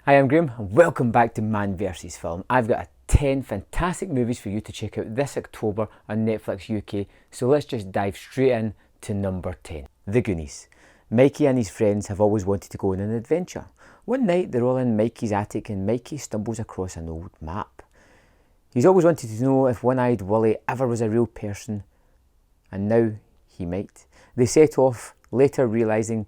Hi, I'm Graham and welcome back to Man vs Film. I've got 10 fantastic movies for you to check out this October on Netflix UK, so let's just dive straight in to number 10. The Goonies. Mikey and his friends have always wanted to go on an adventure. One night they're all in Mikey's attic and Mikey stumbles across an old map. He's always wanted to know if One-Eyed Willie ever was a real person, and now he might. They set off, later realising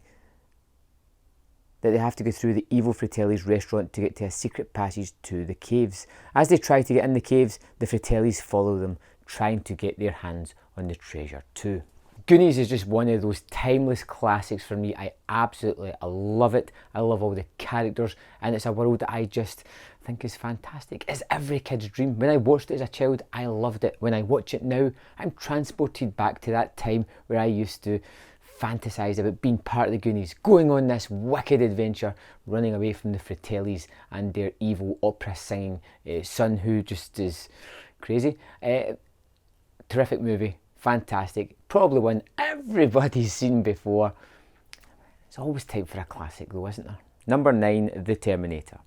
that they have to go through the evil Fratelli's restaurant to get to a secret passage to the caves. As they try to get in the caves, the Fratellis follow them, trying to get their hands on the treasure too. Goonies is just one of those timeless classics for me. I love it. I love all the characters, and it's a world that I just think is fantastic. It's every kid's dream. When I watched it as a child, I loved it. When I watch it now, I'm transported back to that time where I used to fantasise about being part of the Goonies, going on this wicked adventure, running away from the Fratellis and their evil opera singing son who just is crazy. Terrific movie, fantastic, probably one everybody's seen before. It's always time for a classic though, isn't there? Number 9, The Terminator.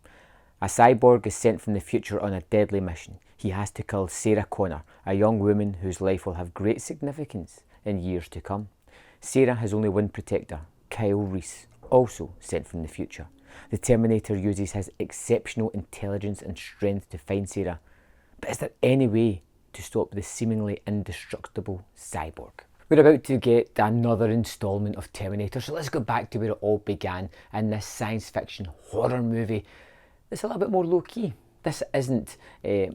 A cyborg is sent from the future on a deadly mission. He has to kill Sarah Connor, a young woman whose life will have great significance in years to come. Sarah has only one protector, Kyle Reese, also sent from the future. The Terminator uses his exceptional intelligence and strength to find Sarah. But is there any way to stop the seemingly indestructible cyborg? We're about to get another instalment of Terminator, so let's go back to where it all began in this science fiction horror movie that's a little bit more low-key. This isn't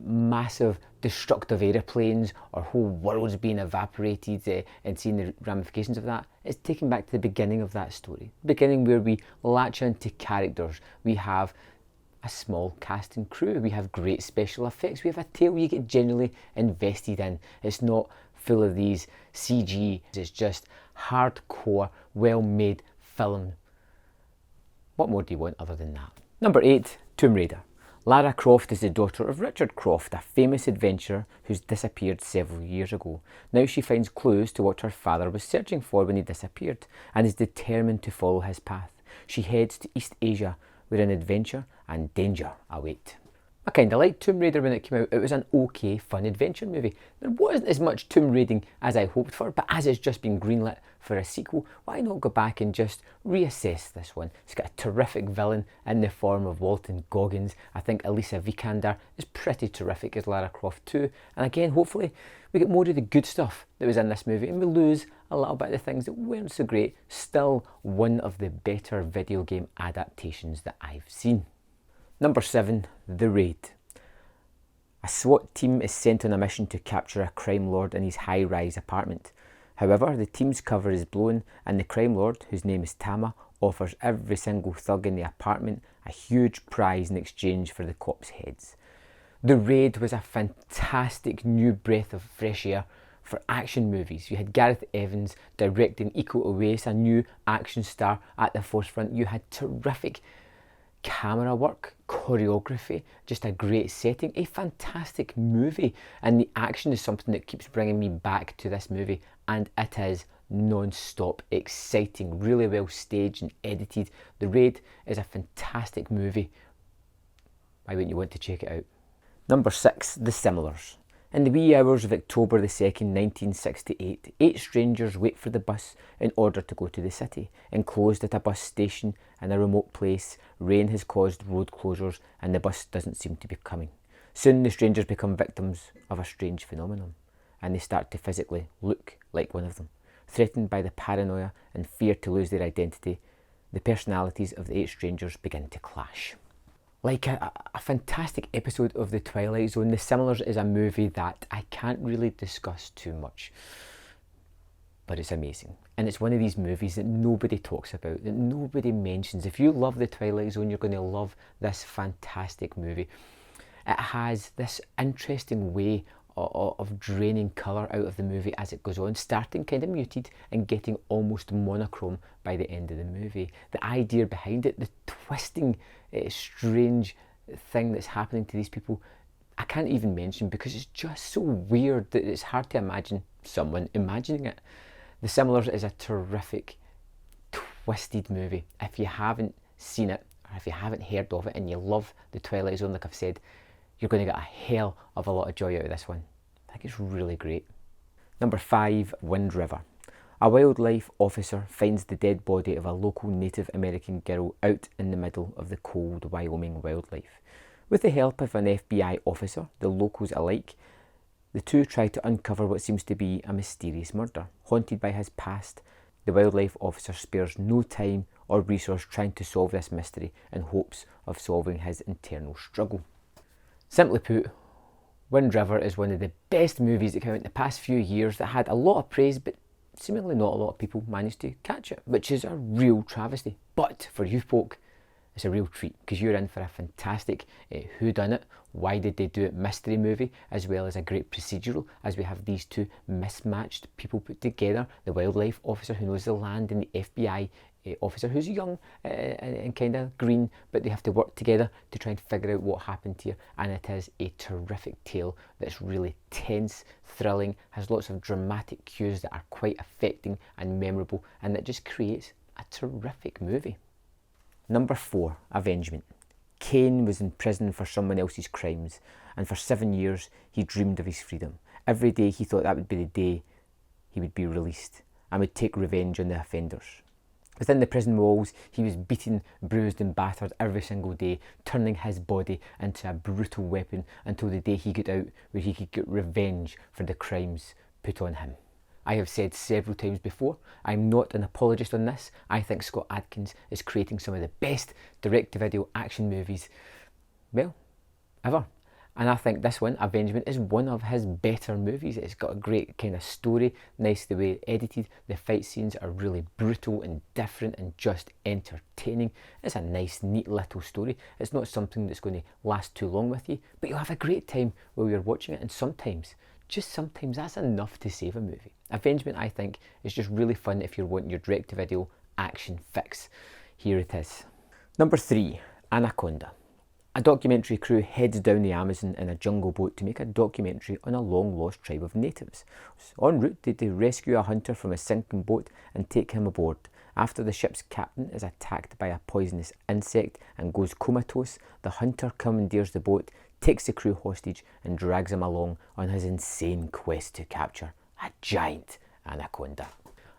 massive destructive aeroplanes or whole worlds being evaporated and seeing the ramifications of that. It's taken back to the beginning of that story. The beginning where we latch onto characters. We have a small cast and crew. We have great special effects. We have a tale you get genuinely invested in. It's not full of these CG. It's just hardcore, well-made film. What more do you want other than that? Number 8, Tomb Raider. Lara Croft is the daughter of Richard Croft, a famous adventurer who's disappeared several years ago. Now she finds clues to what her father was searching for when he disappeared and is determined to follow his path. She heads to East Asia where an adventure and danger await. I kinda liked Tomb Raider when it came out. It was an okay, fun adventure movie. There wasn't as much tomb raiding as I hoped for, but as it's just been greenlit for a sequel, why not go back and just reassess this one? It's got a terrific villain in the form of Walton Goggins. I think Alicia Vikander is pretty terrific as Lara Croft too. And again, hopefully we get more of the good stuff that was in this movie and we lose a little bit of the things that weren't so great. Still one of the better video game adaptations that I've seen. Number 7, The Raid. A SWAT team is sent on a mission to capture a crime lord in his high-rise apartment. However, the team's cover is blown and the crime lord, whose name is Tama, offers every single thug in the apartment a huge prize in exchange for the cops' heads. The Raid was a fantastic new breath of fresh air for action movies. You had Gareth Evans directing Iko Uwais, a new action star at the forefront. You had terrific camera work, choreography, just a great setting, a fantastic movie, and the action is something that keeps bringing me back to this movie, and it is non-stop exciting, really well staged and edited. The Raid is a fantastic movie. Why wouldn't you want to check it out? Number 6, The Similars. In the wee hours of October the 2nd, 1968, 8 strangers wait for the bus in order to go to the city. Enclosed at a bus station in a remote place, rain has caused road closures and the bus doesn't seem to be coming. Soon the strangers become victims of a strange phenomenon and they start to physically look like one of them. Threatened by the paranoia and fear to lose their identity, the personalities of the 8 strangers begin to clash. Like a fantastic episode of The Twilight Zone, The Similars is a movie that I can't really discuss too much, but it's amazing. And it's one of these movies that nobody talks about, that nobody mentions. If you love The Twilight Zone, you're going to love this fantastic movie. It has this interesting way of draining colour out of the movie as it goes on, starting kind of muted and getting almost monochrome by the end of the movie. The idea behind it, the twisting, strange thing that's happening to these people, I can't even mention because it's just so weird that it's hard to imagine someone imagining it. The Similars is a terrific, twisted movie. If you haven't seen it, if you haven't heard of it and you love the Twilight Zone, like I've said, you're going to get a hell of a lot of joy out of this one. I think it's really great. Number 5, Wind River. A wildlife officer finds the dead body of a local Native American girl out in the middle of the cold Wyoming wildlife. With the help of an FBI officer, the locals alike, the two try to uncover what seems to be a mysterious murder. Haunted by his past, the wildlife officer spares no time or resource trying to solve this mystery in hopes of solving his internal struggle. Simply put, Wind River is one of the best movies that came out in the past few years that had a lot of praise, but seemingly not a lot of people managed to catch it, which is a real travesty. But for you folk, it's a real treat, because you're in for a fantastic whodunit, why did they do it mystery movie, as well as a great procedural, as we have these two mismatched people put together, the wildlife officer who knows the land and the FBI officer who's young and kind of green, but they have to work together to try and figure out what happened here. And it is a terrific tale that's really tense, thrilling, has lots of dramatic cues that are quite affecting and memorable, and that just creates a terrific movie. Number 4, Avengement. Kane was in prison for someone else's crimes, and for 7 years he dreamed of his freedom. Every day he thought that would be the day he would be released and would take revenge on the offenders. Within the prison walls, he was beaten, bruised and battered every single day, turning his body into a brutal weapon until the day he got out, where he could get revenge for the crimes put on him. I have said several times before, I'm not an apologist on this. I think Scott Adkins is creating some of the best direct-to-video action movies, well, ever. And I think this one, Avengement, is one of his better movies. It's got a great kind of story, nice the way it's edited. The fight scenes are really brutal and different and just entertaining. It's a nice, neat little story. It's not something that's going to last too long with you, but you'll have a great time while you're watching it, and sometimes, just sometimes, that's enough to save a movie. Avengement, I think, is just really fun if you're wanting your direct-to-video action fix. Here it is. Number 3, Anaconda. A documentary crew heads down the Amazon in a jungle boat to make a documentary on a long-lost tribe of natives. En route, they rescue a hunter from a sinking boat and take him aboard. After the ship's captain is attacked by a poisonous insect and goes comatose, the hunter commandeers the boat, takes the crew hostage and drags them along on his insane quest to capture a giant anaconda.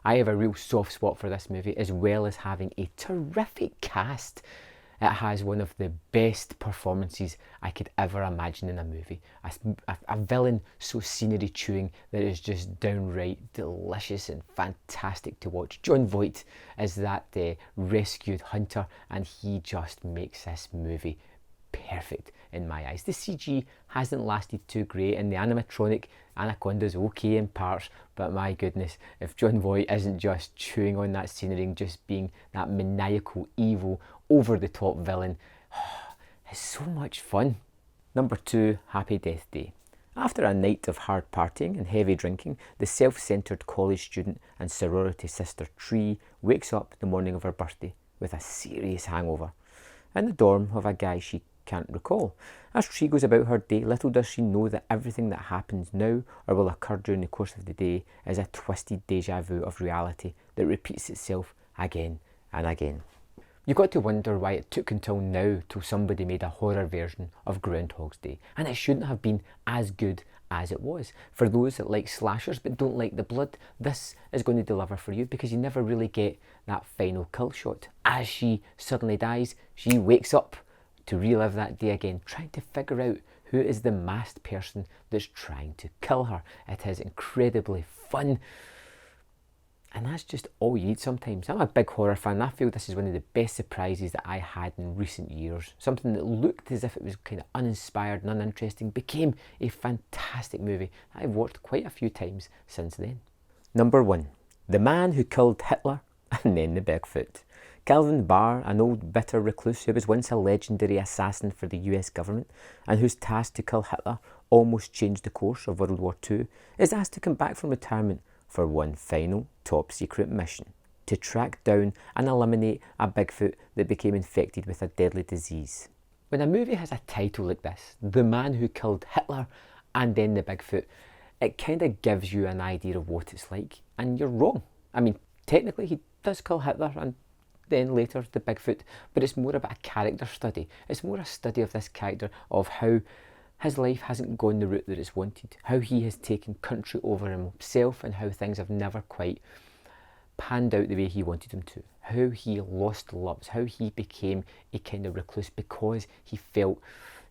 I have a real soft spot for this movie, as well as having a terrific cast. It has one of the best performances I could ever imagine in a movie. A villain so scenery chewing that is just downright delicious and fantastic to watch. Jon Voight is that rescued hunter, and he just makes this movie perfect in my eyes. The CG hasn't lasted too great, and the animatronic anaconda's okay in parts, but my goodness, if Jon Voight isn't just chewing on that scenery and just being that maniacal, evil, over-the-top villain, it's so much fun. Number 2, Happy Death Day. After a night of hard partying and heavy drinking, the self-centred college student and sorority sister Tree wakes up the morning of her birthday with a serious hangover in the dorm of a guy she can't recall. As Tree goes about her day, little does she know that everything that happens now or will occur during the course of the day is a twisted deja vu of reality that repeats itself again and again. You've got to wonder why it took until now till somebody made a horror version of Groundhog's Day, and it shouldn't have been as good as it was. For those that like slashers but don't like the blood, this is going to deliver for you, because you never really get that final kill shot. As she suddenly dies, she wakes up to relive that day again, trying to figure out who is the masked person that's trying to kill her. It is incredibly fun, and that's just all you need sometimes. I'm a big horror fan. I feel this is one of the best surprises that I had in recent years. Something that looked as if it was kind of uninspired and uninteresting became a fantastic movie that I've watched quite a few times since then. Number 1, The Man Who Killed Hitler and Then the Bigfoot. Calvin Barr, an old bitter recluse who was once a legendary assassin for the US government and whose task to kill Hitler almost changed the course of World War II, is asked to come back from retirement for one final top secret mission: to track down and eliminate a Bigfoot that became infected with a deadly disease. When a movie has a title like this, The Man Who Killed Hitler and Then the Bigfoot, it kind of gives you an idea of what it's like, and you're wrong. I mean, technically he does kill Hitler, and then later the Bigfoot, but it's more about a character study. It's more a study of this character, of how his life hasn't gone the route that it's wanted, how he has taken country over himself, and how things have never quite panned out the way he wanted them to, how he lost loves, how he became a kind of recluse because he felt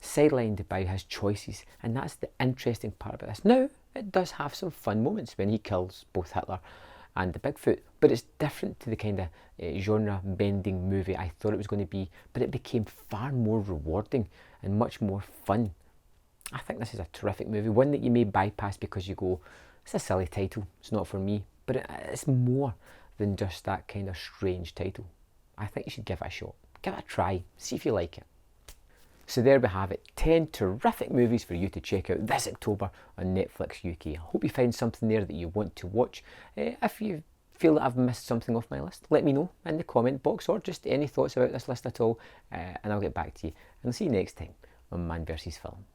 sidelined by his choices. And that's the interesting part about this. Now, it does have some fun moments when he kills both Hitler and the Bigfoot, but it's different to the kind of genre bending movie I thought it was going to be, but it became far more rewarding and much more fun. I think this is a terrific movie, one that you may bypass because you go, it's a silly title, it's not for me, but it's more than just that kind of strange title. I think you should give it a shot, give it a try, see if you like it. So there we have it, 10 terrific movies for you to check out this October on Netflix UK. I hope you find something there that you want to watch. If you feel that I've missed something off my list, let me know in the comment box, or just any thoughts about this list at all, and I'll get back to you. And I'll see you next time on Man vs Film.